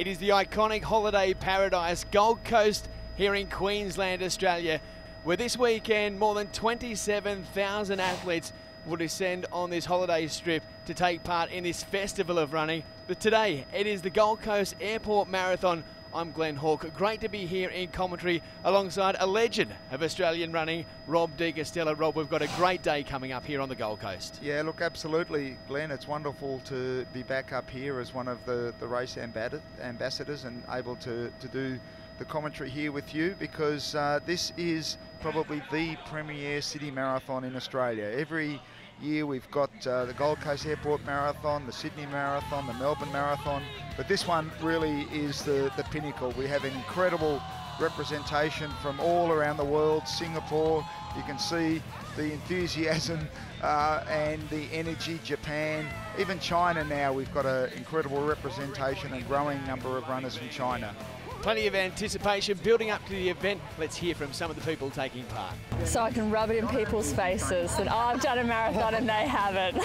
It is the iconic holiday paradise Gold Coast here in Queensland, Australia, where this weekend more than 27,000 athletes will descend on this holiday strip to take part in this festival of running. But today it is the Gold Coast Airport Marathon. I'm Glenn Hawke. Great to be here in commentary alongside a legend of Australian running, Rob De Castella. Rob, we've got a great day coming up here on the Gold Coast. Yeah, look, absolutely, Glenn. It's wonderful to be back up here as one of the race ambassadors and able to do the commentary here with you, because this is probably the premier city marathon in Australia. Every year we've got the Gold Coast Airport Marathon, the Sydney Marathon, the Melbourne Marathon, but this one really is the pinnacle. We have an incredible representation from all around the world. Singapore, you can see the enthusiasm and the energy. Japan, even China now, we've got an incredible representation and growing number of runners from China. Plenty of anticipation building up to the event. Let's hear from some of the people taking part. So I can rub it in people's faces that I've done a marathon and they haven't.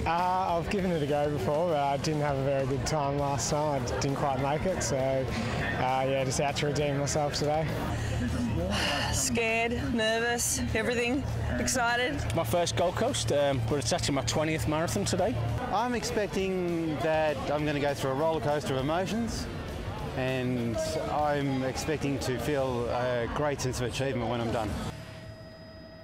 I've given it a go before, but I didn't have a very good time last time. I didn't quite make it, so yeah, just out to redeem myself today. Scared, nervous, everything, excited. My first Gold Coast, but it's actually my 20th marathon today. I'm expecting that I'm going to go through a roller coaster of emotions, and I'm expecting to feel a great sense of achievement when I'm done.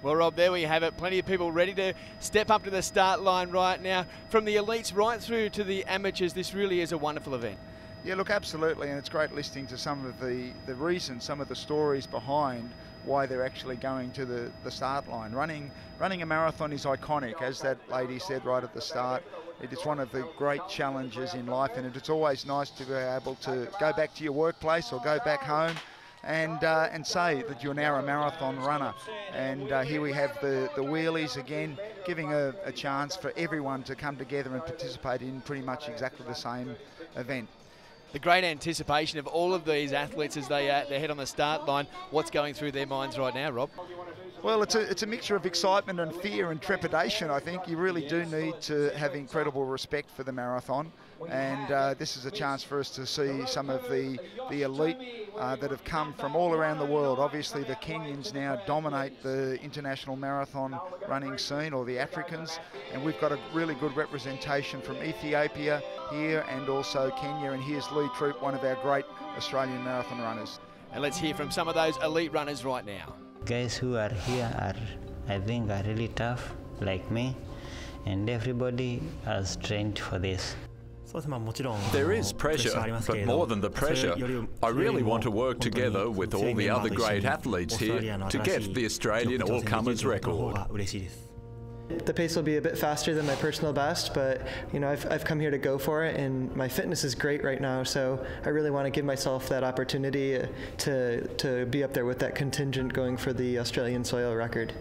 Well, Rob, there we have it. Plenty of people ready to step up to the start line right now. From the elites right through to the amateurs, this really is a wonderful event. Yeah, look, absolutely, and it's great listening to some of the reasons, some of the stories behind why they're actually going to the start line. Running a marathon is iconic, as that lady said right at the start. It is one of the great challenges in life, and it's always nice to be able to go back to your workplace or go back home and say that you're now a marathon runner. And here we have the wheelies again, giving a chance for everyone to come together and participate in pretty much exactly the same event. The great anticipation of all of these athletes as they head on the start line. What's going through their minds right now, Rob? Well, it's a mixture of excitement and fear and trepidation. I think you really do need to have incredible respect for the marathon, and this is a chance for us to see some of the elite that have come from all around the world. Obviously, the Kenyans now dominate the international marathon running scene, or the Africans, and we've got a really good representation from Ethiopia here and also Kenya. And here's Lee Troop, one of our great Australian marathon runners. And let's hear from some of those elite runners right now. Guys who are here I think are really tough, like me, and everybody has trained for this. There is pressure, but more than the pressure, I really want to work together with all the other great athletes here to get the Australian all-comers record. The pace will be a bit faster than my personal best, but you know, I've come here to go for it, and my fitness is great right now, so I really want to give myself that opportunity to be up there with that contingent going for the Australian soil record.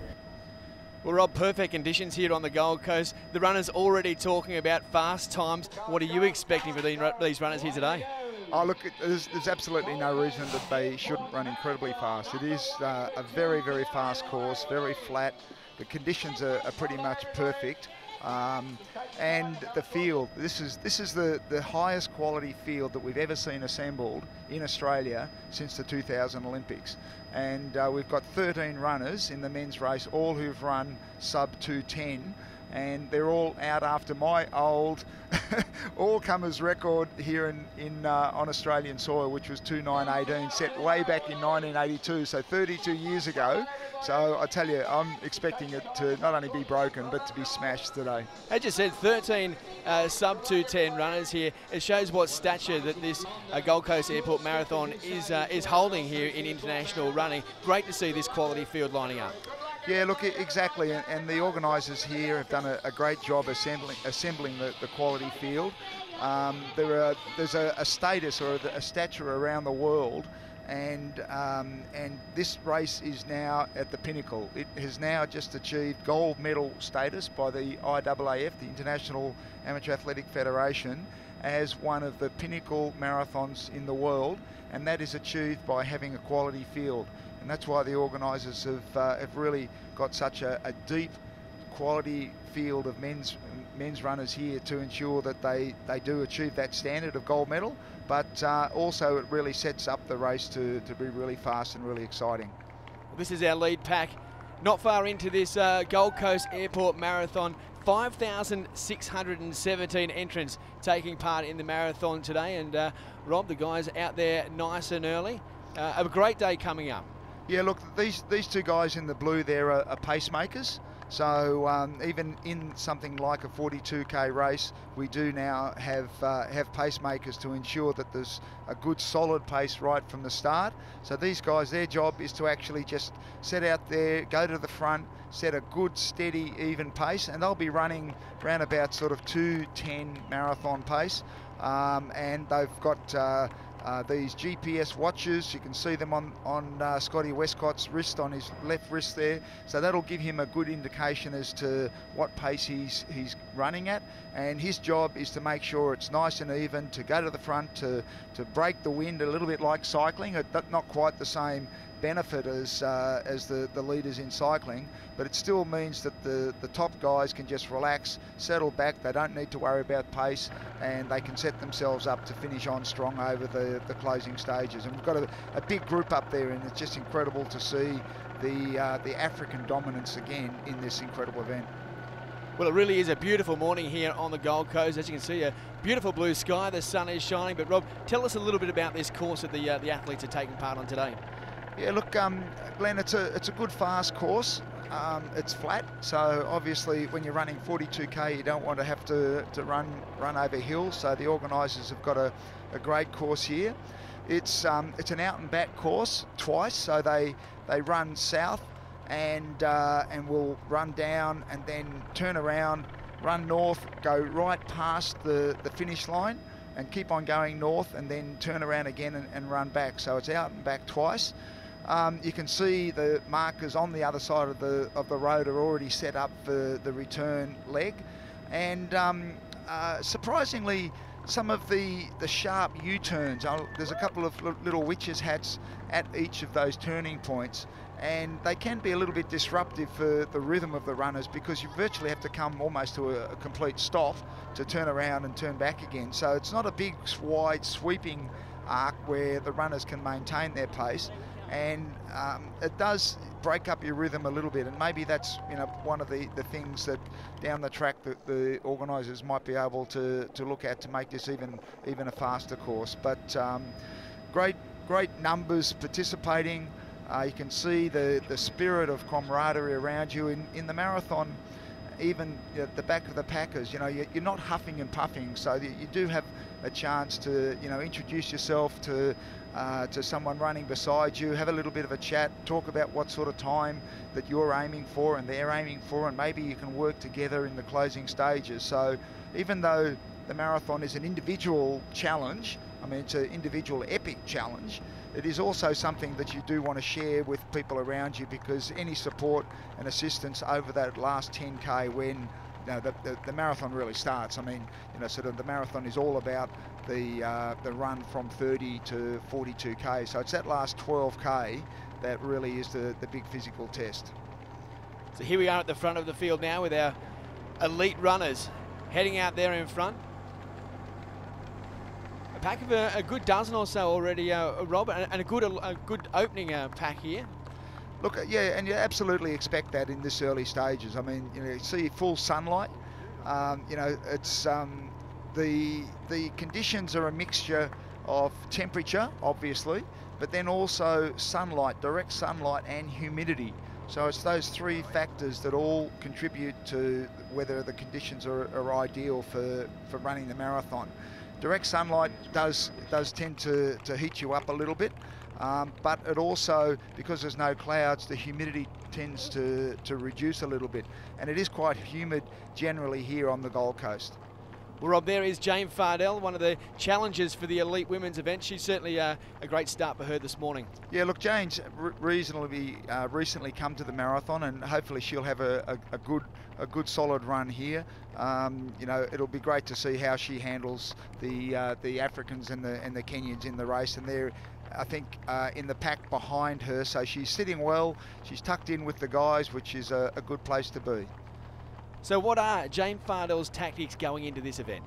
Well, Rob, perfect conditions here on the Gold Coast. The runners already talking about fast times. What are you expecting for these runners here today? Oh, look, there's absolutely no reason that they shouldn't run incredibly fast. It is a very, very fast course, very flat. The conditions are pretty much perfect, and the field. This is the highest quality field that we've ever seen assembled in Australia since the 2000 Olympics. And we've got 13 runners in the men's race, all who've run sub 2:10, and they're all out after my old all-comers record here on Australian soil, which was 2:9:18, set way back in 1982, so 32 years ago. So I tell you, I'm expecting it to not only be broken, but to be smashed today. As you said, 13 sub 2:10 runners here. It shows what stature that this Gold Coast Airport Marathon is holding here in international running. Great to see this quality field lining up. Yeah, look, exactly, and the organisers here have done a great job assembling the quality field. There's a status or a stature around the world, and this race is now at the pinnacle. It has now just achieved gold medal status by the IAAF, the International Amateur Athletic Federation, as one of the pinnacle marathons in the world, and that is achieved by having a quality field. And that's why the organisers have really got such a deep quality field of men's men's runners here to ensure that they do achieve that standard of gold medal, but also it really sets up the race to be really fast and really exciting. This is our lead pack. Not far into this Gold Coast Airport Marathon, 5,617 entrants taking part in the marathon today. And Rob, the guys out there nice and early. A great day coming up. Yeah, look, these two guys in the blue there are pacemakers. So even in something like a 42k race, we do now have pacemakers to ensure that there's a good solid pace right from the start. So these guys, their job is to actually just set out there, go to the front, set a good, steady, even pace, and they'll be running around about sort of 2:10 marathon pace. And they've got these GPS watches. You can see them on Scotty Westcott's wrist, on his left wrist there. So that'll give him a good indication as to what pace he's running at. And his job is to make sure it's nice and even, to go to the front, to break the wind, a little bit like cycling. Not quite the same benefit as the leaders in cycling, but it still means that the top guys can just relax, settle back. They don't need to worry about pace, and they can set themselves up to finish on strong over the closing stages. And we've got a big group up there, and it's just incredible to see the African dominance again in this incredible event. Well, it really is a beautiful morning here on the Gold Coast. As you can see, a beautiful blue sky, the sun is shining. But Rob, tell us a little bit about this course that the athletes are taking part on today. Yeah, look, Glenn, it's a good fast course. It's flat, so obviously when you're running 42k, you don't want to have to run over hills. So the organisers have got a great course here. It's an out and back course twice, so they run south and will run down and then turn around, run north, go right past the finish line and keep on going north, and then turn around again and run back. So it's out and back twice. You can see the markers on the other side of the road are already set up for the return leg, and surprisingly, some of the sharp U-turns. There's a couple of little witches' hats at each of those turning points, and they can be a little bit disruptive for the rhythm of the runners, because you virtually have to come almost to a complete stop to turn around and turn back again. So it's not a big, wide, sweeping arc where the runners can maintain their pace. And it does break up your rhythm a little bit, and maybe that's one of the things that down the track that the organisers might be able to look at to make this even a faster course. But great numbers participating. You can see the spirit of camaraderie around you in the marathon. Even at the back of the packers, you're not huffing and puffing, so you do have a chance to introduce yourself to someone running beside you, have a little bit of a chat, talk about what sort of time that you're aiming for and they're aiming for, and maybe you can work together in the closing stages. So even though the marathon is an individual challenge, it's an individual epic challenge, it is also something that you do want to share with people around you, because any support and assistance over that last 10k when the marathon really starts. Sort of the marathon is all about the run from 30 to 42k. So it's that last 12k that really is the big physical test. So here we are at the front of the field now with our elite runners heading out there in front. A pack of a good dozen or so already, Rob, and a good opening pack here. Look, yeah, and you absolutely expect that in this early stages. You see full sunlight. It's the conditions are a mixture of temperature, obviously, but then also sunlight, direct sunlight, and humidity. So it's those three factors that all contribute to whether the conditions are ideal for running the marathon. Direct sunlight does tend to heat you up a little bit, but it also, because there's no clouds, the humidity tends to reduce a little bit, and it is quite humid generally here on the Gold Coast. Well, Rob, there is Jane Fardell, one of the challengers for the elite women's event. She's certainly a great start for her this morning. Yeah, look, Jane's reasonably recently come to the marathon, and hopefully she'll have a good solid run here. It'll be great to see how she handles the Africans and the Kenyans in the race, and they're, I think, in the pack behind her. So she's sitting well. She's tucked in with the guys, which is a good place to be. So what are Jane Fardell's tactics going into this event?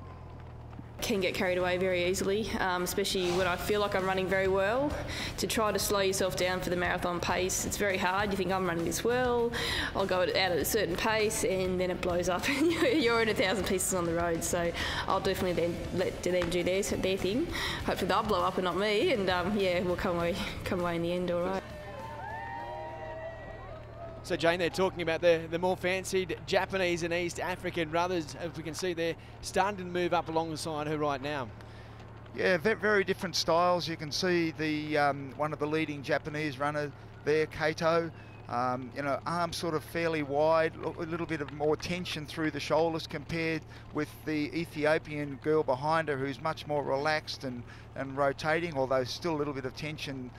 Can get carried away very easily, especially when I feel like I'm running very well. To try to slow yourself down for the marathon pace, it's very hard. You think, I'm running this well, I'll go out at a certain pace, and then it blows up and you're in 1,000 pieces on the road. So I'll definitely then let them do their thing. Hopefully they'll blow up and not me, and yeah, we'll come away in the end all right. So Jane, they're talking about the more fancied Japanese and East African runners, as we can see they're starting to move up alongside her right now. Yeah, very different styles. You can see the one of the leading Japanese runners there, Kato. You know, arms sort of fairly wide, a little bit of more tension through the shoulders compared with the Ethiopian girl behind her, who's much more relaxed and rotating, although still a little bit of tension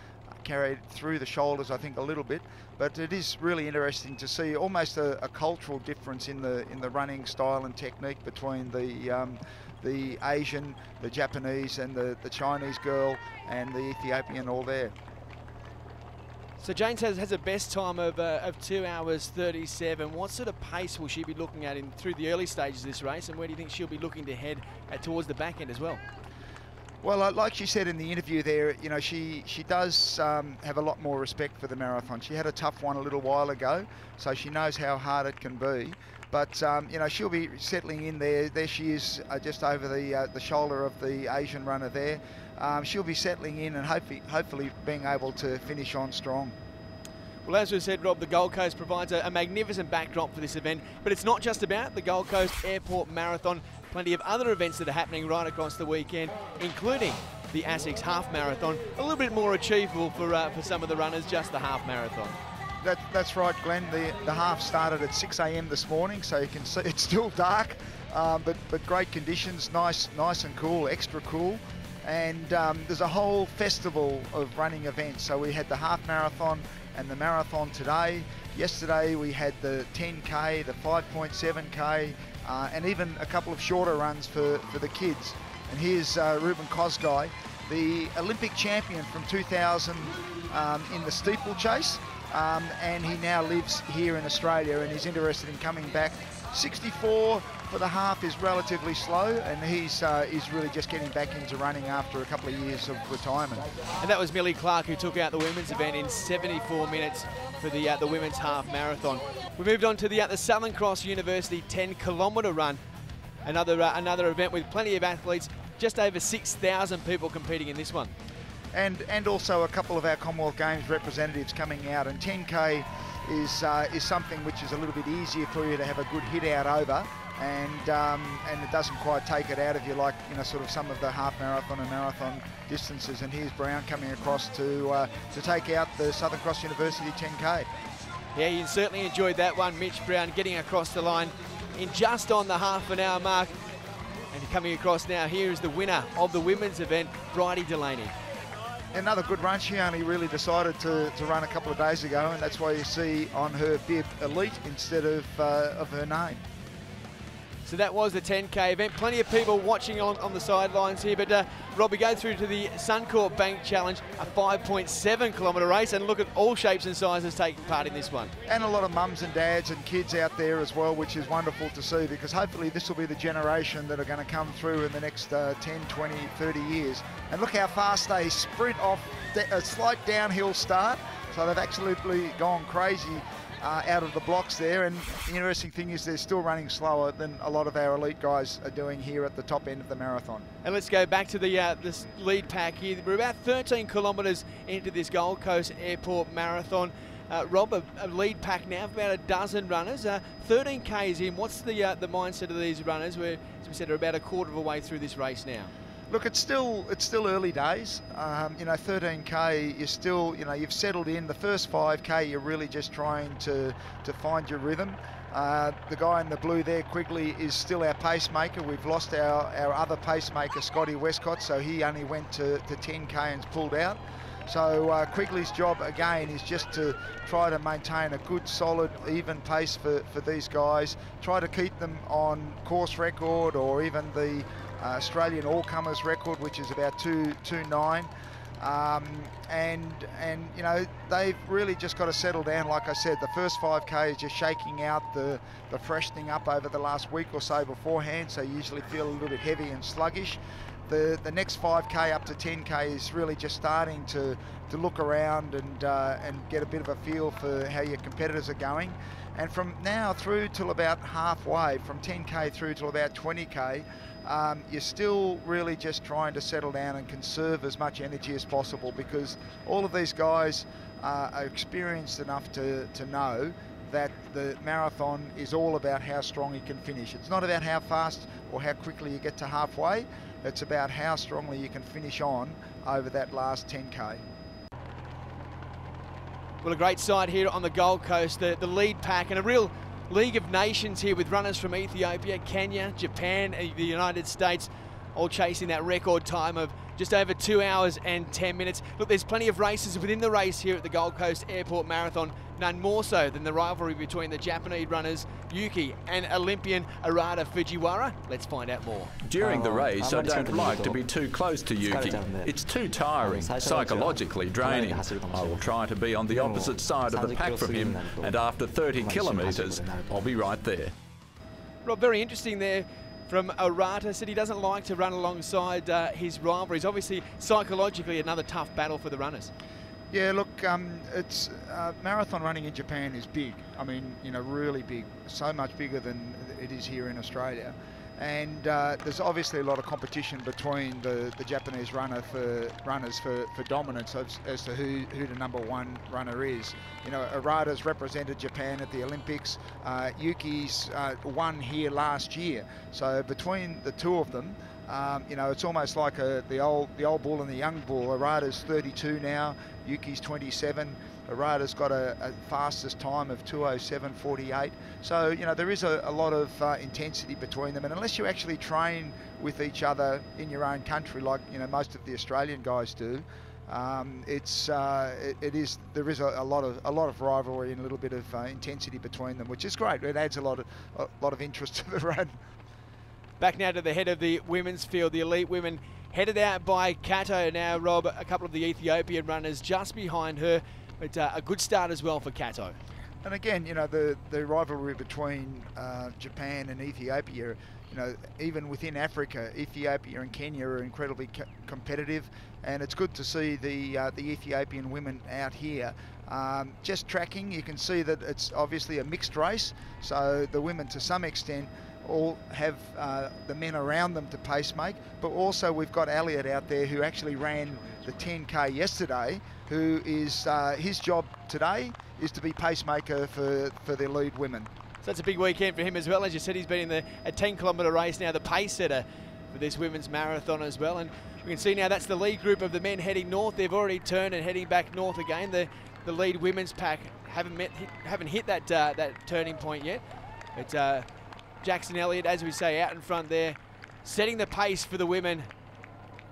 carried through the shoulders, I think, a little bit. But it is really interesting to see almost a cultural difference in the running style and technique between the Asian, the Japanese, and the Chinese girl and the Ethiopian all there. So Jane has a best time of 2 hours 37. What sort of pace will she be looking at through the early stages of this race, and where do you think she'll be looking to head towards the back end as well? Well, like she said in the interview there, you know, she does have a lot more respect for the marathon. She had a tough one a little while ago, so she knows how hard it can be. But, you know, she'll be settling in there. There she is, just over the shoulder of the Asian runner there. She'll be settling in and hopefully being able to finish on strong. Well, as we said, Rob, the Gold Coast provides a magnificent backdrop for this event, but it's not just about the Gold Coast Airport Marathon. Plenty of other events that are happening right across the weekend, including the ASICS Half Marathon. A little bit more achievable for some of the runners, just the half marathon. That's right, Glenn. The half started at 6 a.m. this morning, so you can see it's still dark, but great conditions, nice and cool, extra cool. And there's a whole festival of running events. So we had the half marathon and the marathon today. Yesterday we had the 10K, the 5.7K, and even a couple of shorter runs for the kids. And here's Ruben Kosgei, the Olympic champion from 2000 in the steeplechase, and he now lives here in Australia and he's interested in coming back. 64 for the half is relatively slow, and he's really just getting back into running after a couple of years of retirement. And that was Millie Clark, who took out the women's event in 74 minutes for the women's half marathon. We moved on to the Southern Cross University 10-kilometre run, another event with plenty of athletes, just over 6,000 people competing in this one. And also a couple of our Commonwealth Games representatives coming out, and 10K is something which is a little bit easier for you to have a good hit out over, and it doesn't quite take it out of you like, you know, sort of some of the half marathon and marathon distances. And here's Brown coming across to take out the Southern Cross University 10K. Yeah, you certainly enjoyed that one. Mitch Brown getting across the line in just on the half-an-hour mark. And coming across now, here is the winner of the women's event, Bridie Delaney. Another good run. She only really decided to run a couple of days ago, and that's why you see on her bib Elite instead of her name. So that was the 10K event. Plenty of people watching on the sidelines here, but Rob, we go through to the Suncorp Bank Challenge, a 5.7-kilometre race, and look at all shapes and sizes taking part in this one. And a lot of mums and dads and kids out there as well, which is wonderful to see, because hopefully this will be the generation that are going to come through in the next 10, 20, 30 years. And look how fast they sprint off a slight downhill start. So they've absolutely gone crazy out of the blocks there, and the interesting thing is they're still running slower than a lot of our elite guys are doing here at the top end of the marathon. And let's go back to the this lead pack here. We're about 13 kilometres into this Gold Coast Airport Marathon. Rob, a lead pack now of about a dozen runners. 13 Ks in. What's the mindset of these runners? We're, as we said, are about a quarter of a way through this race now. Look, it's still early days. You know, 13K is still, you know, you've settled in. The first 5K, you're really just trying to find your rhythm. The guy in the blue there, Quigley, is still our pacemaker. We've lost our other pacemaker, Scotty Westcott, so he only went to 10K and pulled out. So Quigley's job again is just to try to maintain a good, solid, even pace for these guys. Try to keep them on course record or even the Australian all-comers record, which is about 2:09. And you know, they've really just got to settle down. Like I said, the first 5K is just shaking out the freshening up over the last week or so beforehand, so you usually feel a little bit heavy and sluggish. The next 5K up to 10K is really just starting to look around and get a bit of a feel for how your competitors are going. And from now through till about halfway, from 10K through till about 20K, you're still really just trying to settle down and conserve as much energy as possible, because all of these guys are experienced enough to know that the marathon is all about how strong you can finish. It's not about how fast or how quickly you get to halfway. It's about how strongly you can finish on over that last 10K. Well, a great sight here on the Gold Coast, the lead pack, and a real League of Nations here with runners from Ethiopia, Kenya, Japan and the United States, all chasing that record time of just over 2 hours and 10 minutes. Look, there's plenty of races within the race here at the Gold Coast Airport Marathon, none more so than the rivalry between the Japanese runners Yuki and Olympian Arata Fujiwara. Let's find out more. During the race, I don't like to be too close to Yuki. It's too tiring, psychologically draining. I will try to be on the opposite side of the pack from him, and after 30 kilometres, I'll be right there. Rob, very interesting there from Arata. Said he doesn't like to run alongside his rivalries. Obviously, psychologically, another tough battle for the runners. Yeah, look, it's marathon running in Japan is big. I mean, you know, really big, so much bigger than it is here in Australia. And there's obviously a lot of competition between the Japanese runners for dominance as to who the #1 runner is. You know, Arata's represented Japan at the Olympics. Yuki's won here last year. So between the two of them, you know, it's almost like the old bull and the young bull. Arata's 32 now, Yuki's 27. Arata's got a fastest time of 2:07:48. So, you know, there is a lot of intensity between them. And unless you actually train with each other in your own country, like, you know, most of the Australian guys do, there is a lot of rivalry and a little bit of intensity between them, which is great. It adds a lot of interest to the run. Back now to the head of the women's field, the elite women headed out by Kato now, Rob. A couple of the Ethiopian runners just behind her, but a good start as well for Kato. And again, you know, the rivalry between Japan and Ethiopia, you know, even within Africa, Ethiopia and Kenya are incredibly competitive, and it's good to see the Ethiopian women out here. Just tracking, you can see that it's obviously a mixed race, so the women to some extent all have the men around them to pace make, but also we've got Elliot out there who actually ran the 10K yesterday, who is his job today is to be pacemaker for the lead women. So that's a big weekend for him as well. As you said, he's been in a 10-kilometre race now, the pace setter for this women's marathon as well. And we can see now that's the lead group of the men heading north. They've already turned and heading back north again. The lead women's pack haven't hit that turning point yet. But Jackson Elliott, as we say, out in front there, setting the pace for the women.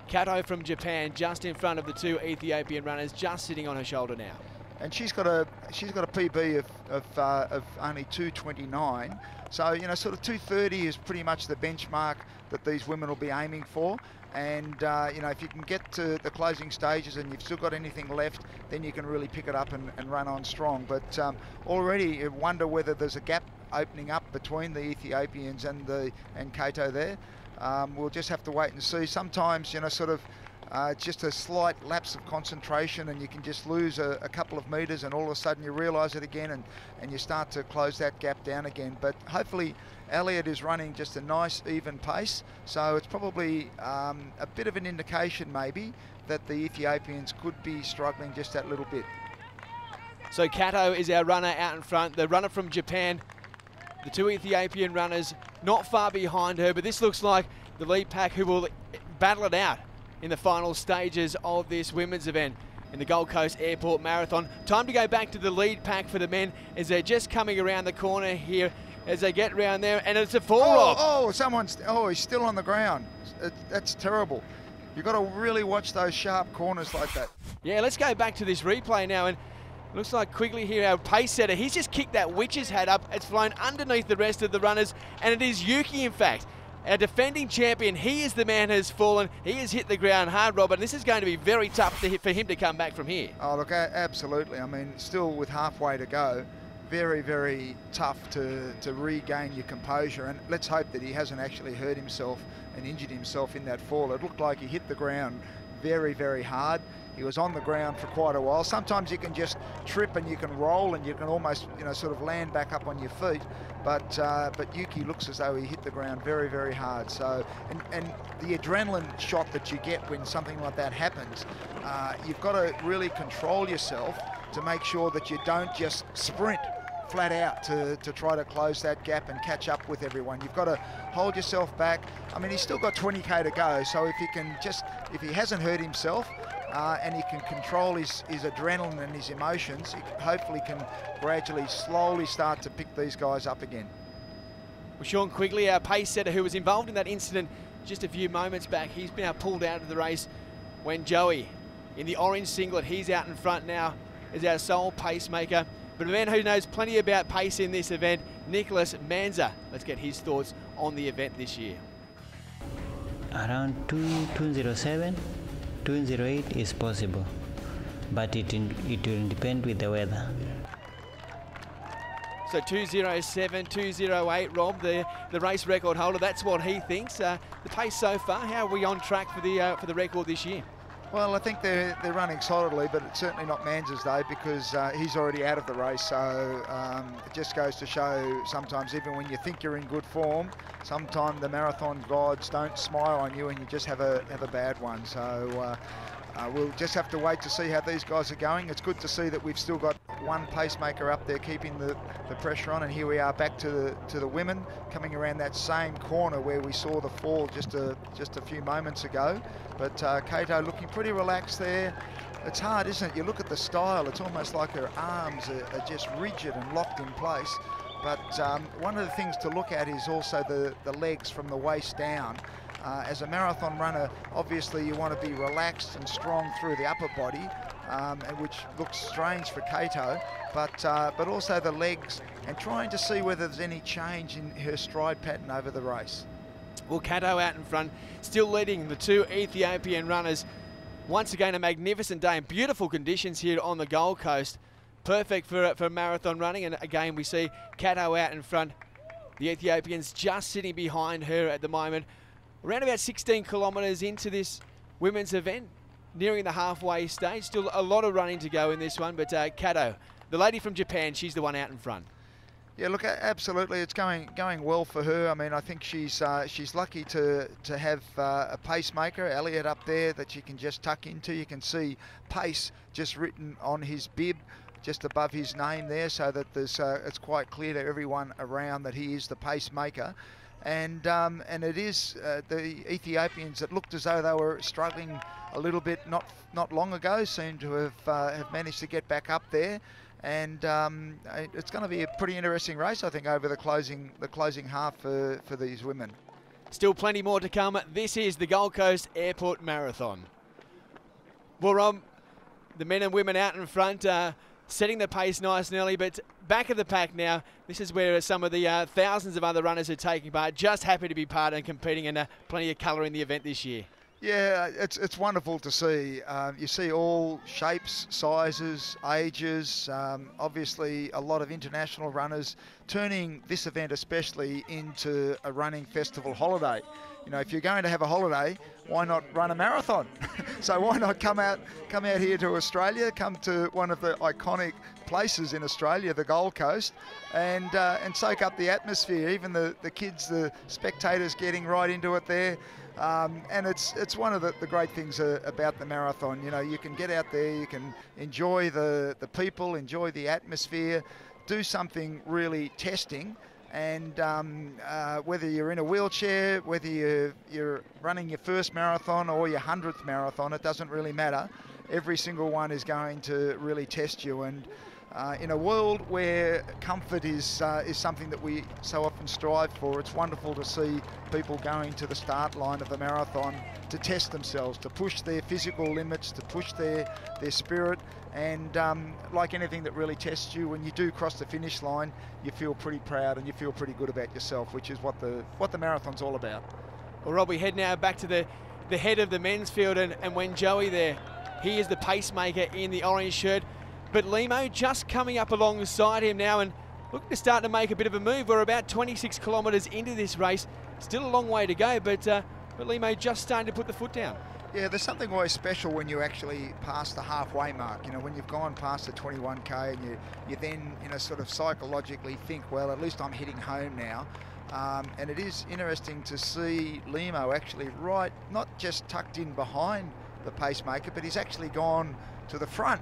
Kato from Japan just in front of the two Ethiopian runners, just sitting on her shoulder now. And she's got a PB of only 2:29. So, you know, sort of 2:30 is pretty much the benchmark that these women will be aiming for. And you know, if you can get to the closing stages and you've still got anything left, then you can really pick it up and run on strong. But already you wonder whether there's a gap opening up between the Ethiopians and Kato there. We'll just have to wait and see. Sometimes, you know, sort of just a slight lapse of concentration and you can just lose a couple of metres and all of a sudden you realise it again and you start to close that gap down again. But hopefully Elliot is running just a nice even pace, so it's probably a bit of an indication maybe that the Ethiopians could be struggling just that little bit. So Kato is our runner out in front, the runner from Japan. The two Ethiopian runners not far behind her, but this looks like the lead pack who will battle it out in the final stages of this women's event in the Gold Coast Airport Marathon. Time to go back to the lead pack for the men as they're just coming around the corner here as they get around there, and it's a fall, Rob. He's still on the ground. That's terrible. You've got to really watch those sharp corners like that. Yeah, let's go back to this replay now, and looks like Quigley here, our pace setter, he's just kicked that witch's hat up. It's flown underneath the rest of the runners, and it is Yuki, in fact, Our defending champion, he is the man who's fallen. He has hit the ground hard, Robert. And this is going to be very tough for him to come back from here. Oh, look, absolutely. I mean, still with halfway to go, very, very tough to regain your composure. And let's hope that he hasn't actually hurt himself and injured himself in that fall. It looked like he hit the ground very, very hard. He was on the ground for quite a while. Sometimes you can just trip and you can roll and you can almost, sort of land back up on your feet. But Yuki looks as though he hit the ground very, very hard. So, and the adrenaline shot that you get when something like that happens, you've got to really control yourself to make sure that you don't just sprint flat out to try to close that gap and catch up with everyone. You've got to hold yourself back. I mean, he's still got 20k to go, so if he hasn't hurt himself and he can control his adrenaline and his emotions, he hopefully can gradually, slowly start to pick these guys up again. Well, Sean Quigley, our pace setter who was involved in that incident just a few moments back, he's been pulled out of the race when Joey, in the orange singlet, he's out in front now as our sole pacemaker. But a man who knows plenty about pace in this event, Nicholas Manza. Let's get his thoughts on the event this year. Around 207, 208 is possible, but it will depend with the weather. So 207, 208, Rob, the race record holder, that's what he thinks. The pace so far, how are we on track for the record this year? Well, I think they're running solidly, but it's certainly not Manza's day because he's already out of the race. So it just goes to show sometimes even when you think you're in good form, sometimes the marathon gods don't smile on you and you just have a bad one. So we'll just have to wait to see how these guys are going. It's good to see that we've still got one pacemaker up there keeping the pressure on, and here we are back to the women coming around that same corner where we saw the fall just a few moments ago. But Kato looking pretty relaxed there. It's hard, isn't it? You look at the style, it's almost like her arms are just rigid and locked in place. But one of the things to look at is also the legs from the waist down. As a marathon runner, obviously you want to be relaxed and strong through the upper body, which looks strange for Kato, but also the legs, and trying to see whether there's any change in her stride pattern over the race. Well, Kato out in front, still leading the two Ethiopian runners. Once again, a magnificent day and beautiful conditions here on the Gold Coast. Perfect for marathon running, and again we see Kato out in front. The Ethiopians just sitting behind her at the moment. Around about 16 kilometres into this women's event, nearing the halfway stage. Still a lot of running to go in this one, but Kato, the lady from Japan, she's the one out in front. Yeah, look, absolutely, it's going well for her. I mean, I think she's lucky to have a pacemaker, Elliot, up there that she can just tuck into. You can see pace just written on his bib, just above his name there, so that it's quite clear to everyone around that he is the pacemaker. And it is the Ethiopians that looked as though they were struggling a little bit not long ago seem to have managed to get back up there. And it's going to be a pretty interesting race, I think, over the closing half for these women. Still plenty more to come. This is the Gold Coast Airport Marathon. Well, Rob, the men and women out in front setting the pace nice and early, but back of the pack now. This is where some of the thousands of other runners are taking part. Just happy to be part and competing, and plenty of colour in the event this year. Yeah, it's wonderful to see. You see all shapes, sizes, ages, obviously a lot of international runners turning this event especially into a running festival holiday. You know, if you're going to have a holiday, why not run a marathon? So why not come out here to Australia, come to one of the iconic places in Australia, the Gold Coast, and soak up the atmosphere. Even the kids, the spectators getting right into it there. And it's one of the great things about the marathon. You know, you can get out there, you can enjoy the people, enjoy the atmosphere, do something really testing. And whether you're in a wheelchair, whether you're running your first marathon or your 100th marathon, it doesn't really matter. Every single one is going to really test you. And In a world where comfort is something that we so often strive for, it's wonderful to see people going to the start line of the marathon to test themselves, to push their physical limits, to push their spirit. And like anything that really tests you, when you do cross the finish line, you feel pretty proud and you feel pretty good about yourself, which is what the marathon's all about. Well, Rob, we head now back to the head of the men's field, and when Joey there, he is the pacemaker in the orange shirt. But Limo just coming up alongside him now and looking to start to make a bit of a move. We're about 26 kilometres into this race. Still a long way to go, but Limo just starting to put the foot down. Yeah, there's something always special when you actually pass the halfway mark. You know, when you've gone past the 21k and you then, you know, sort of psychologically think, well, at least I'm heading home now. And it is interesting to see Limo actually not just tucked in behind the pacemaker, but he's actually gone to the front.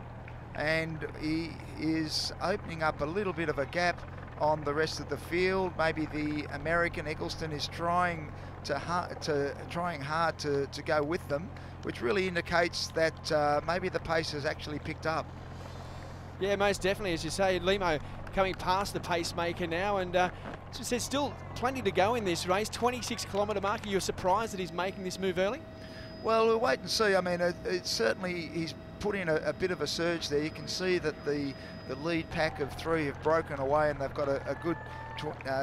And he is opening up a little bit of a gap on the rest of the field. Maybe the American Eggleston is trying hard to go with them, which really indicates that maybe the pace has actually picked up. Yeah, most definitely, as you say, Limo coming past the pacemaker now, and as I said, still plenty to go in this race. 26 kilometre mark. Are you surprised that he's making this move early? Well, we'll wait and see. I mean, it's certainly he's put in a bit of a surge there. You can see that the lead pack of 3 have broken away, and they've got a good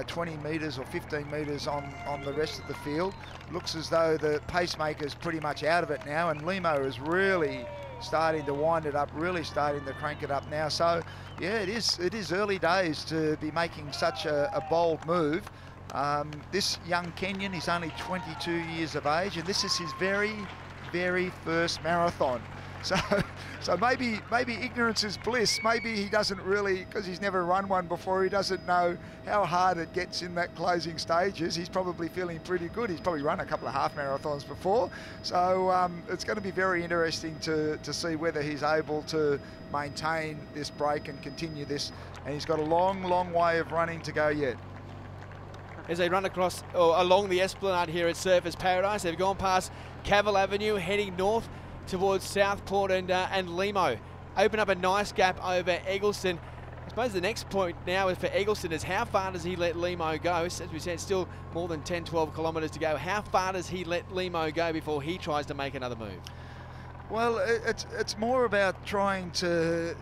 20 metres or 15 metres on the rest of the field. Looks as though the pacemaker's pretty much out of it now, and Limo is really starting to wind it up, really starting to crank it up now. So yeah, it is early days to be making such a bold move. This young Kenyan, he's only 22 years of age, and this is his very, very first marathon. So maybe ignorance is bliss. Maybe he doesn't really, because he's never run one before, he doesn't know how hard it gets in that closing stages. He's probably feeling pretty good. He's probably run a couple of half marathons before. So it's going to be very interesting to see whether he's able to maintain this break and continue this. And he's got a long, long way of running to go yet. As they run across or along the esplanade here at Surfers Paradise, they've gone past Cavill Avenue, heading north towards Southport and Limo. Open up a nice gap over Eggleston. I suppose the next point now for Eggleston is how far does he let Limo go? As we said, still more than 10-12 kilometres to go. How far does he let Limo go before he tries to make another move? Well, it's more about trying to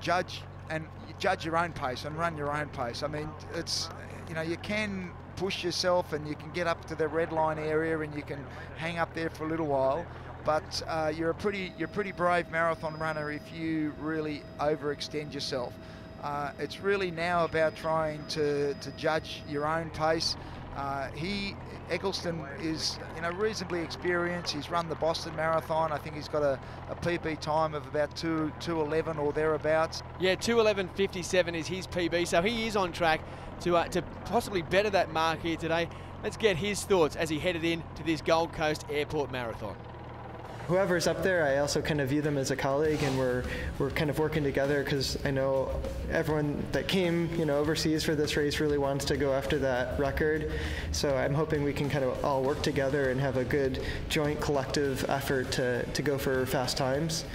judge your own pace and run your own pace. I mean, it's, you know, you can push yourself and you can get up to the red line area and you can hang up there for a little while. But you're a pretty brave marathon runner if you really overextend yourself. It's really now about trying to judge your own pace. Eggleston is, you know, reasonably experienced. He's run the Boston Marathon. I think he's got a PB time of about 2:11 or thereabouts. Yeah, 2:11.57 is his PB, so he is on track to possibly better that mark here today. Let's get his thoughts as he headed in to this Gold Coast Airport Marathon. Whoever's up there, I also kind of view them as a colleague, and we're kind of working together, because I know everyone that came, you know, overseas for this race really wants to go after that record. So I'm hoping we can kind of all work together and have a good joint collective effort to go for fast times.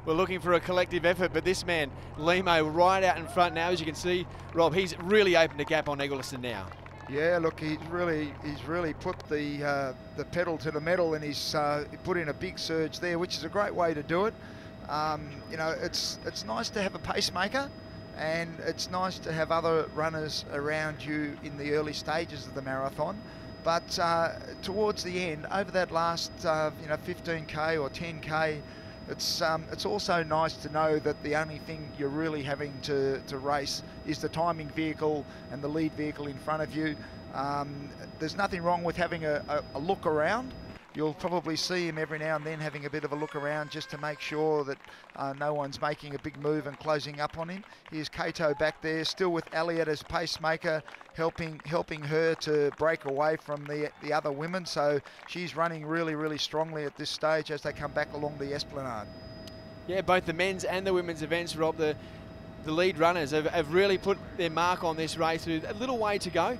We're looking for a collective effort, but this man, Limo, right out in front now. As you can see, Rob, he's really opened a gap on Eggleston now. Yeah, look, he's really put the pedal to the metal, and he's put in a big surge there, which is a great way to do it. You know, it's nice to have a pacemaker, and it's nice to have other runners around you in the early stages of the marathon. But towards the end, over that last 15k or 10k, it's also nice to know that the only thing you're really having to race is the timing vehicle and the lead vehicle in front of you. There's nothing wrong with having a look around. You'll probably see him every now and then having a bit of a look around just to make sure that no one's making a big move and closing up on him. Here's Kato back there, still with Elliot as pacemaker, helping her to break away from the other women. So she's running really, really strongly at this stage as they come back along the esplanade. Yeah, both the men's and the women's events, Rob, the lead runners have really put their mark on this race with a little way to go.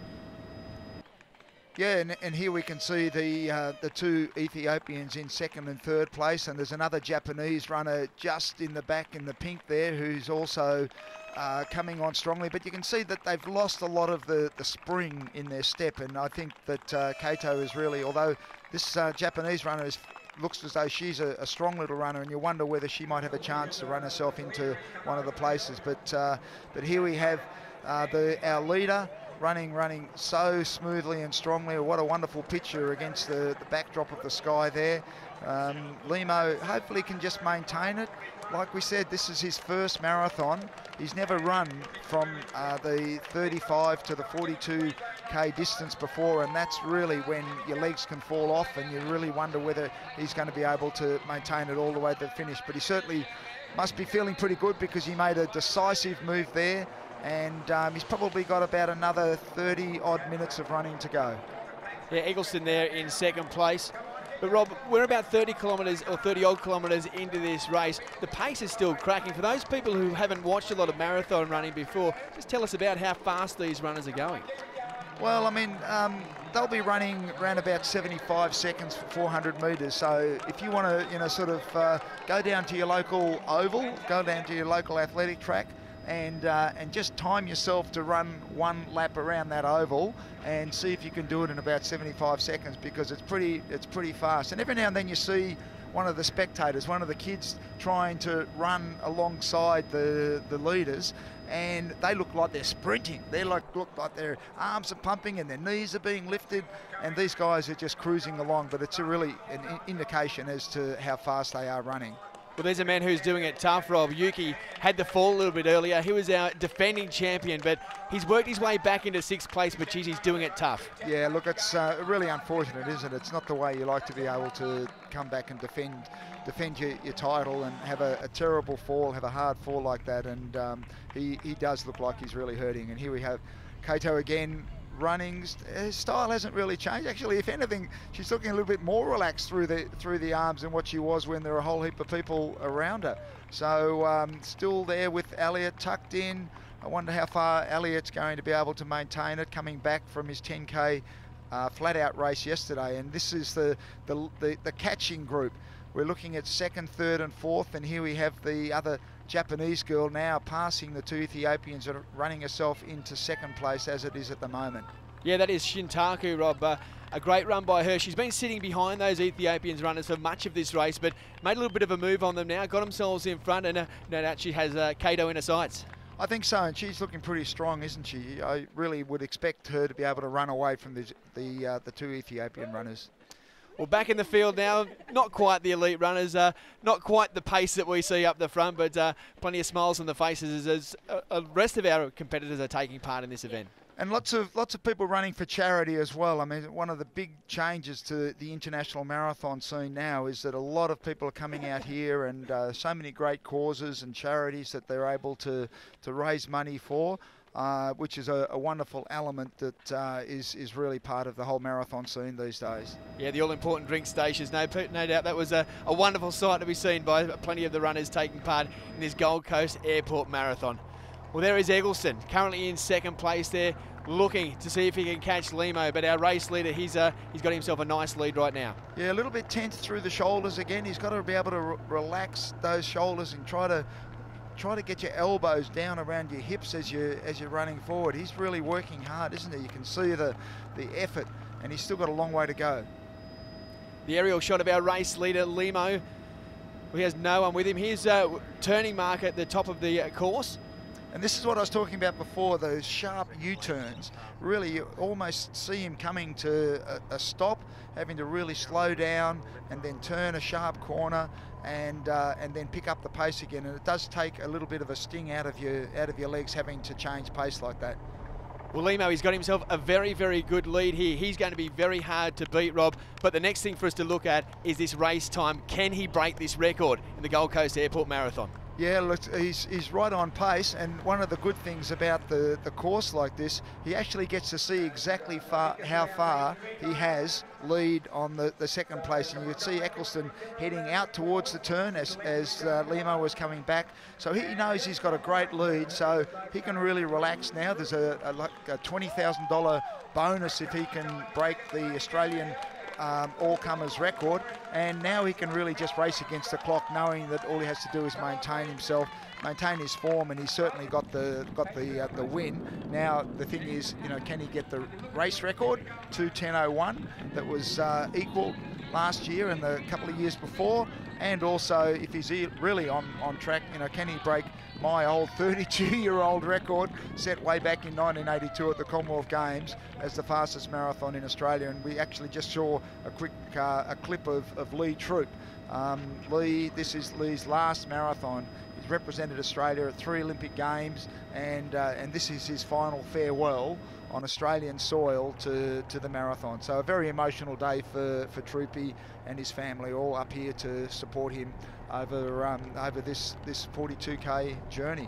Yeah, and here we can see the two Ethiopians in second and third place, and there's another Japanese runner just in the back in the pink there who's also coming on strongly. But you can see that they've lost a lot of the spring in their step, and I think that Kato is really, although this Japanese runner looks as though she's a strong little runner, and you wonder whether she might have a chance to run herself into one of the places. But here we have our leader running so smoothly and strongly. What a wonderful picture against the backdrop of the sky there. Limo hopefully can just maintain it. Like we said, this is his first marathon. He's never run from the 35 to the 42k distance before, and that's really when your legs can fall off and you really wonder whether he's going to be able to maintain it all the way to the finish. But he certainly must be feeling pretty good, because he made a decisive move there, and he's probably got about another 30 odd minutes of running to go. Yeah, Eggleston there in second place. But Rob, we're about 30 kilometres or 30 odd kilometres into this race. The pace is still cracking. For those people who haven't watched a lot of marathon running before, just tell us about how fast these runners are going. Well, I mean, they'll be running around about 75 seconds for 400 metres. So if you want to, sort of go down to your local oval, go down to your local athletic track, and just time yourself to run one lap around that oval and see if you can do it in about 75 seconds, because it's pretty fast. And every now and then you see one of the spectators, one of the kids, trying to run alongside the leaders, and they look like they're sprinting. They look like their arms are pumping and their knees are being lifted, and these guys are just cruising along. But it's really an indication as to how fast they are running. Well, there's a man who's doing it tough, Rob. Yuki had the fall a little bit earlier. He was our defending champion, but he's worked his way back into sixth place, but geez, he's doing it tough. Yeah, look, it's really unfortunate, isn't it? It's not the way you like to be able to come back and defend your title and have a terrible fall, have a hard fall like that, and he does look like he's really hurting. And here we have Kato again, running. His style hasn't really changed. Actually, if anything, she's looking a little bit more relaxed through the arms than what she was when there were a whole heap of people around her. So still there with Elliot tucked in. I wonder how far Elliot's going to be able to maintain it, coming back from his 10k flat out race yesterday. And this is the catching group. We're looking at second, third and fourth, and here we have the other Japanese girl now passing the two Ethiopians and running herself into second place as it is at the moment. Yeah, that is Shintaku, Rob. A great run by her. She's been sitting behind those Ethiopians runners for much of this race, but made a little bit of a move on them now, got themselves in front, and no doubt she has Kato in her sights. I think so, and she's looking pretty strong, isn't she? I really would expect her to be able to run away from the two Ethiopian runners. Well, back in the field now, not quite the elite runners, not quite the pace that we see up the front, but plenty of smiles on the faces as the rest of our competitors are taking part in this event. And lots of people running for charity as well. I mean, one of the big changes to the international marathon scene now is that a lot of people are coming out here, and so many great causes and charities that they're able to raise money for. Which is a wonderful element that is really part of the whole marathon scene these days. Yeah, the all-important drink stations, no doubt that was a wonderful sight to be seen by plenty of the runners taking part in this Gold Coast Airport Marathon. Well, there is Eggleston, currently in second place there, looking to see if he can catch Limo, but our race leader, he's got himself a nice lead right now. Yeah, a little bit tense through the shoulders again. He's got to be able to relax those shoulders and try to get your elbows down around your hips as you're running forward. He's really working hard, isn't he? You can see the effort, and he's still got a long way to go. The aerial shot of our race leader, Limo. He has no one with him. Here's a turning mark at the top of the course. And this is what I was talking about before, those sharp U-turns. Really, you almost see him coming to a stop, having to really slow down and then turn a sharp corner and then pick up the pace again. And it does take a little bit of a sting out of your legs having to change pace like that. Well, Limo, he's got himself a very, very good lead here. He's going to be very hard to beat, Rob. But the next thing for us to look at is this race time. Can he break this record in the Gold Coast Airport Marathon? Yeah, look, he's right on pace, and one of the good things about the course like this, he actually gets to see exactly how far he has lead on the second place, and you could see Eccleston heading out towards the turn as Limo was coming back, so he knows he's got a great lead, so he can really relax now. There's a $20,000 bonus if he can break the Australian all-comers record, and now he can really just race against the clock, knowing that all he has to do is maintain himself, maintain his form, and he's certainly got the win. Now the thing is, you know, can he get the race record 2:10.01 that was equal last year and the couple of years before, and also if he's really on track, you know, can he break my old 32-year-old record set way back in 1982 at the Commonwealth Games as the fastest marathon in Australia. And we actually just saw a quick clip of Lee Troop. This is Lee's last marathon. He's represented Australia at 3 Olympic Games, and this is his final farewell on Australian soil to the marathon. So a very emotional day for Troopy and his family, all up here to support him over this 42k journey.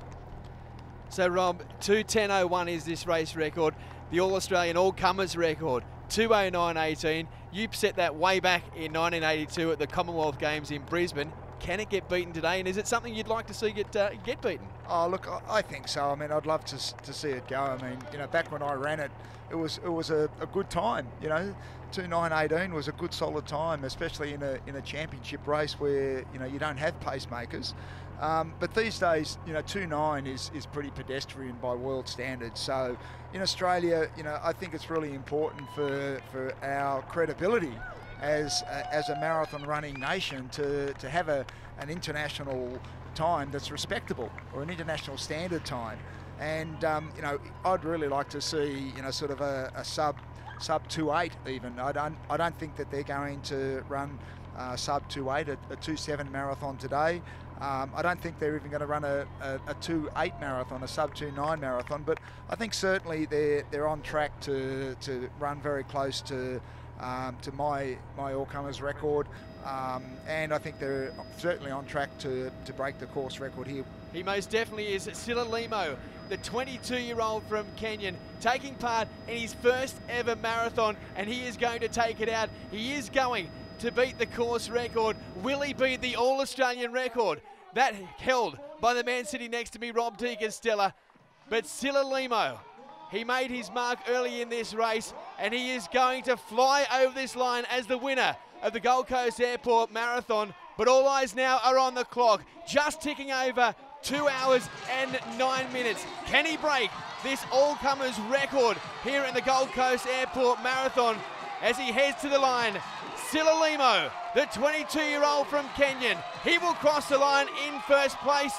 So Rob, 2:10.01 is this race record, the All-Australian All-Comers record, 2:09.18. You set that way back in 1982 at the Commonwealth Games in Brisbane. Can it get beaten today, and is it something you'd like to see get beaten? Oh, look, I think so. I mean, I'd love to see it go. I mean, you know, back when I ran it, it was a good time. You know, 2:09.18 was a good solid time, especially in a championship race where, you know, you don't have pacemakers. But these days, you know, 2:09 is pretty pedestrian by world standards. So in Australia, you know, I think it's really important for our credibility as a marathon running nation to have an international time that's respectable, or an international standard time. And you know, I'd really like to see, you know, sort of a sub 2:08 even. I don't think that they're going to run sub 2:08 a 2:7 marathon today. I don't think they're even going to run a 2:08 marathon, a sub 2:9 marathon. But I think certainly they're on track to run very close to my all-comers record, and I think they're certainly on track to break the course record here. He most definitely is. Sila Limo, the 22-year-old from Kenyan, taking part in his first ever marathon, and he is going to take it out. He is going to beat the course record. Will he beat the All-Australian record? That held by the man sitting next to me, Rob de Castella. But Sila Limo, he made his mark early in this race, and he is going to fly over this line as the winner of the Gold Coast Airport Marathon. But all eyes now are on the clock, just ticking over 2 hours and 9 minutes. Can he break this all-comers record here in the Gold Coast Airport Marathon as he heads to the line? Sila Limo, the 22-year-old from Kenyan, he will cross the line in first place,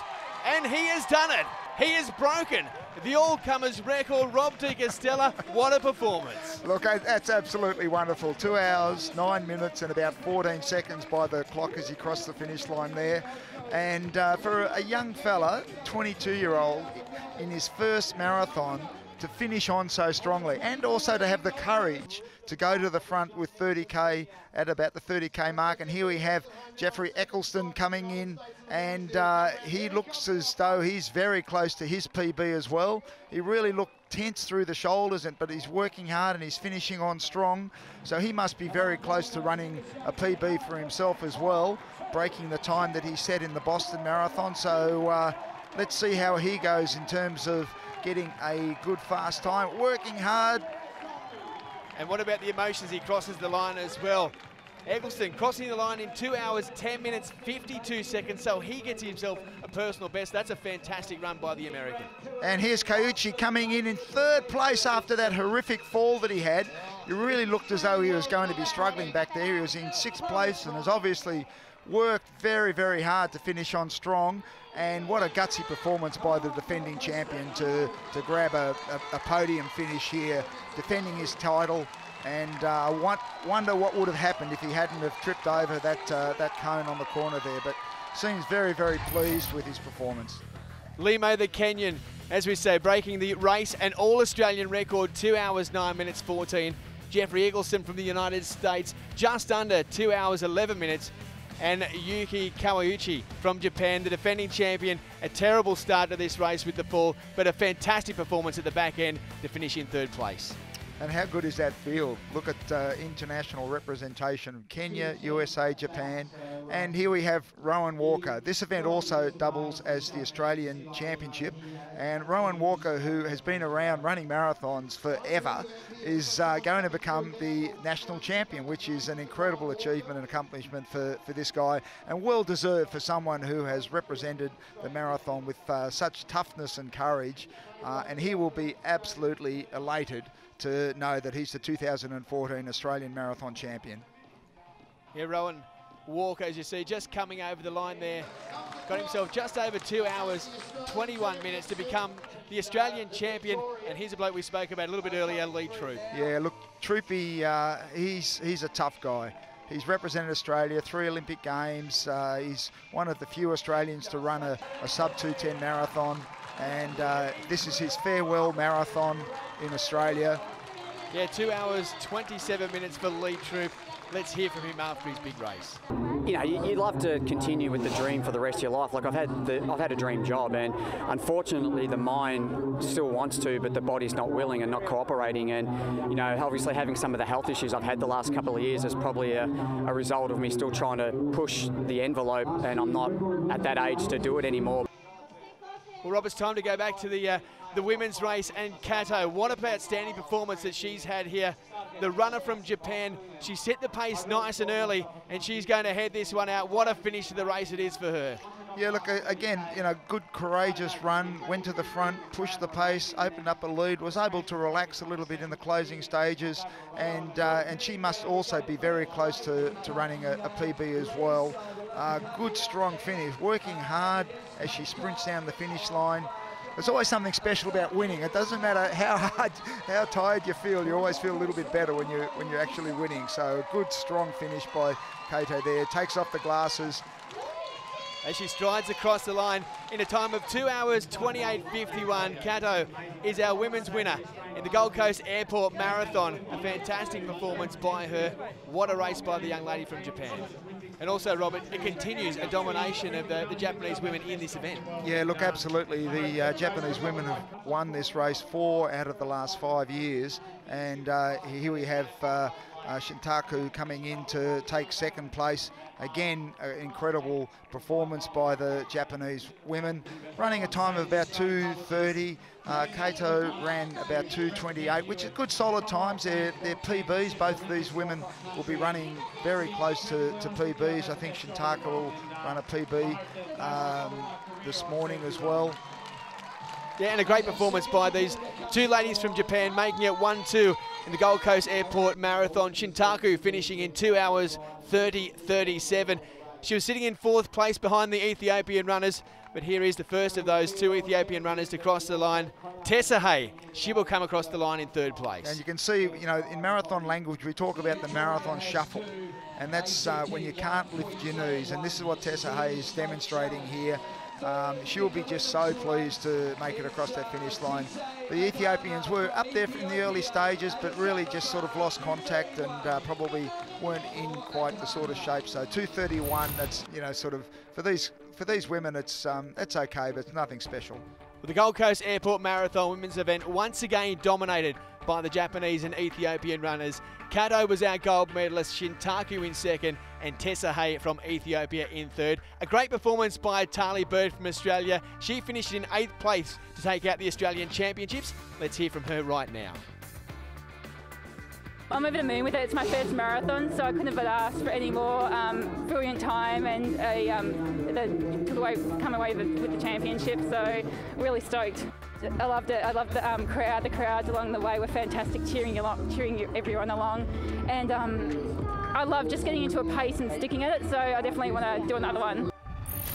and he has done it. He has broken the all-comers record. Rob de Castella, what a performance. Look, that's absolutely wonderful. 2 hours, 9 minutes and about 14 seconds by the clock as he crossed the finish line there. And for a young fella, 22-year-old, in his first marathon, to finish on so strongly, and also to have the courage to go to the front with 30k at about the 30k mark. And here we have Jeffrey Eccleston coming in, and he looks as though he's very close to his PB as well. He really looked tense through the shoulders, but he's working hard and he's finishing on strong. So he must be very close to running a PB for himself as well, breaking the time that he set in the Boston Marathon. So let's see how he goes in terms of getting a good fast time, working hard. And what about the emotions? He crosses the line as well. Eccleston crossing the line in 2 hours, 10 minutes, 52 seconds, so he gets himself a personal best. That's a fantastic run by the American. And here's Kaiuchi coming in third place after that horrific fall that he had. It really looked as though he was going to be struggling back there. He was in 6th place and has obviously worked very, very hard to finish on strong. And what a gutsy performance by the defending champion to grab a podium finish here, defending his title. And I wonder what would have happened if he hadn't have tripped over that cone on the corner there. But seems very, very pleased with his performance. Limo the Kenyan, as we say, breaking the race and all-Australian record, 2 hours, 9 minutes, 14. Jeffrey Eccleston from the United States, just under 2 hours, 11 minutes. and Yuki Kawauchi from Japan, the defending champion. A terrible start to this race with the fall, but a fantastic performance at the back end to finish in third place. And how good is that field? Look at international representation, Kenya, USA, Japan, and here we have Rowan Walker. This event also doubles as the Australian Championship, and Rowan Walker, who has been around running marathons forever, is going to become the national champion, which is an incredible achievement and accomplishment for this guy, and well deserved for someone who has represented the marathon with such toughness and courage, and he will be absolutely elated to know that he's the 2014 Australian Marathon Champion. Yeah, Rowan Walker, as you see, just coming over the line there, got himself just over 2 hours, 21 minutes to become the Australian champion, and here's a bloke we spoke about a little bit earlier, Lee Troop. Yeah, look, Troopy, he's a tough guy. He's represented Australia, 3 Olympic Games. He's one of the few Australians to run a sub 2:10 marathon, and this is his farewell marathon in Australia. Yeah, 2 hours, 27 minutes for Lee Troop. Let's hear from him after his big race. You know, you'd love to continue with the dream for the rest of your life. Like I've had a dream job, and unfortunately the mind still wants to, but the body's not willing and not cooperating. And you know, obviously having some of the health issues I've had the last couple of years is probably a result of me still trying to push the envelope, and I'm not at that age to do it anymore. Well, Rob, it's time to go back to the women's race, and Kato, what an outstanding performance that she's had here. The runner from Japan, she set the pace nice and early, and she's going to head this one out. What a finish to the race it is for her. Yeah, look, again, you know, good, courageous run, went to the front, pushed the pace, opened up a lead, was able to relax a little bit in the closing stages, and she must also be very close to running a PB as well. Good, strong finish, working hard as she sprints down the finish line. There's always something special about winning. It doesn't matter how tired you feel. You always feel a little bit better when you're actually winning. So a good, strong finish by Kato there. Takes off the glasses. As she strides across the line in a time of 2 hours, 28.51. Kato is our women's winner in the Gold Coast Airport Marathon. A fantastic performance by her. What a race by the young lady from Japan. And also, Robert, it continues a domination of the Japanese women in this event. Yeah, look, absolutely. The Japanese women have won this race 4 out of the last 5 years. And here we have Shintaku coming in to take second place. Again, an incredible performance by the Japanese women, running a time of about 2:30. Kato ran about 2:28, which is good, solid times. They're PBs. Both of these women will be running very close to PBs. I think Shintaku will run a PB this morning as well. Yeah, and a great performance by these two ladies from Japan, making it 1-2 in the Gold Coast Airport Marathon. Shintaku finishing in 2 hours 30.37. She was sitting in 4th place behind the Ethiopian runners, but here is the first of those 2 Ethiopian runners to cross the line. Tessahay, she will come across the line in 3rd place. And you can see, you know, in marathon language, we talk about the marathon shuffle, and that's when you can't lift your knees, and this is what Tessahay is demonstrating here. She'll be just so pleased to make it across that finish line. The Ethiopians were up there in the early stages, but really just sort of lost contact and probably weren't in quite the sort of shape. So 2:31, that's, you know, sort of for these women, it's okay, but it's nothing special. Well, the Gold Coast Airport Marathon women's event once again dominated by the Japanese and Ethiopian runners. Kato was our gold medalist, Shintaku in 2nd, and Tessahay from Ethiopia in 3rd. A great performance by Tali Bird from Australia. She finished in 8th place to take out the Australian Championships. Let's hear from her right now. I'm over the moon with it. It's my first marathon, so I couldn't have asked for any more. Brilliant time, and come away with the championship, so really stoked. I loved it. I loved the crowd. The crowds along the way were fantastic, cheering everyone along, and I love just getting into a pace and sticking at it, so I definitely want to do another one.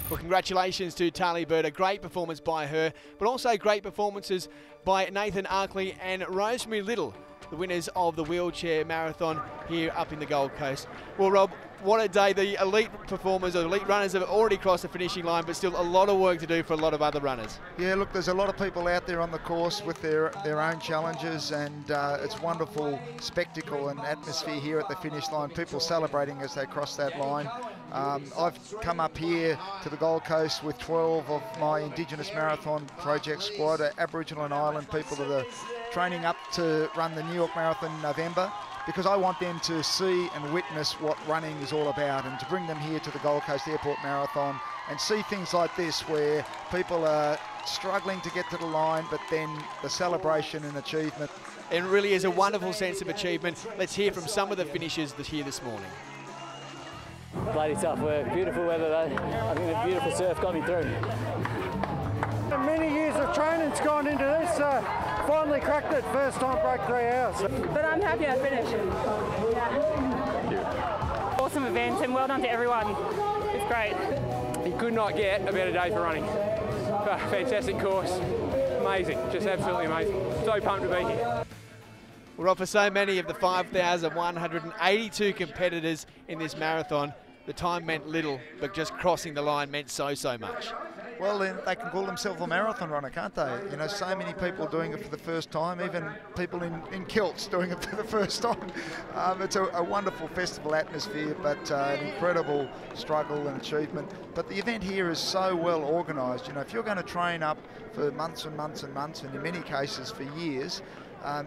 Well, congratulations to Tali Bird. A great performance by her, but also great performances by Nathan Arkley and Rosemary Little, the winners of the wheelchair marathon here up in the Gold Coast. Well, Rob, what a day. The elite performers or elite runners have already crossed the finishing line, but still a lot of work to do for a lot of other runners. Yeah, look, there's a lot of people out there on the course with their own challenges, and it's wonderful spectacle and atmosphere here at the finish line. People celebrating as they cross that line. I've come up here to the Gold Coast with 12 of my Indigenous Marathon Project squad, Aboriginal and Island people that are training up to run the New York Marathon in November, because I want them to see and witness what running is all about, and to bring them here to the Gold Coast Airport Marathon and see things like this where people are struggling to get to the line, but then the celebration and achievement. It really is a wonderful sense of achievement. Let's hear from some of the finishers here this morning. Bloody tough work, beautiful weather though. I think the beautiful surf got me through. Many years of training's gone into this, finally cracked it, first time broke 3 hours. But I'm happy I finished. Yeah. Awesome event and well done to everyone. It's great. You could not get a better day for running. Fantastic course, amazing, just absolutely amazing. So pumped to be here. We're off for so many of the 5,182 competitors in this marathon. The time meant little, but just crossing the line meant so much. Well, then they can call themselves a marathon runner, can't they? You know, so many people doing it for the first time, even people in kilts doing it for the first time. It's a wonderful festival atmosphere, but an incredible struggle and achievement. But the event here is so well organised. You know, if you're going to train up for months and months and months, and in many cases for years,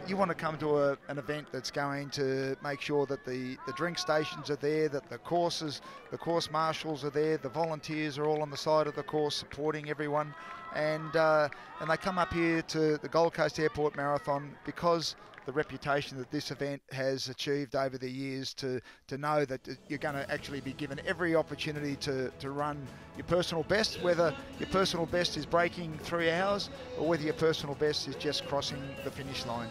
you want to come to an event that's going to make sure that the drink stations are there, that the course marshals are there, the volunteers are all on the side of the course supporting everyone, and they come up here to the Gold Coast Airport Marathon because the reputation that this event has achieved over the years, to know that you're going to actually be given every opportunity to run your personal best, whether your personal best is breaking 3 hours or whether your personal best is just crossing the finish line.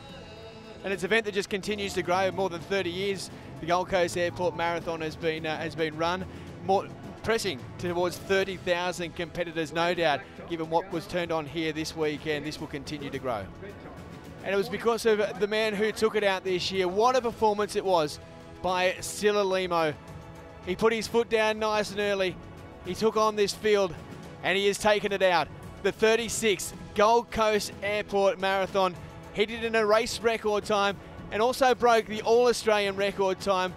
And it's an event that just continues to grow. More than 30 years the Gold Coast Airport Marathon has been run, more pressing towards 30,000 competitors, no doubt, given what was turned on here this weekend. This will continue to grow. And it was because of the man who took it out this year. What a performance it was by Sila Limo. He put his foot down nice and early. He took on this field and he has taken it out. The 36th Gold Coast Airport Marathon. He did it in a race record time and also broke the All-Australian record time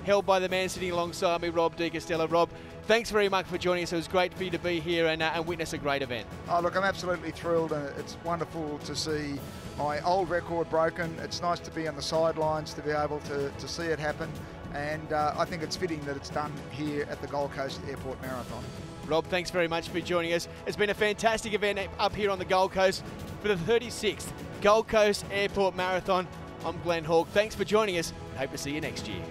held by the man sitting alongside me, Rob De Castella. Rob, thanks very much for joining us. It was great for you to be here and witness a great event. Oh, look, I'm absolutely thrilled, and it's wonderful to see my old record broken. It's nice to be on the sidelines to be able to see it happen, and I think it's fitting that it's done here at the Gold Coast Airport Marathon. Rob, thanks very much for joining us. It's been a fantastic event up here on the Gold Coast for the 36th Gold Coast Airport Marathon. I'm Glenn Hawke. Thanks for joining us. Hope to see you next year.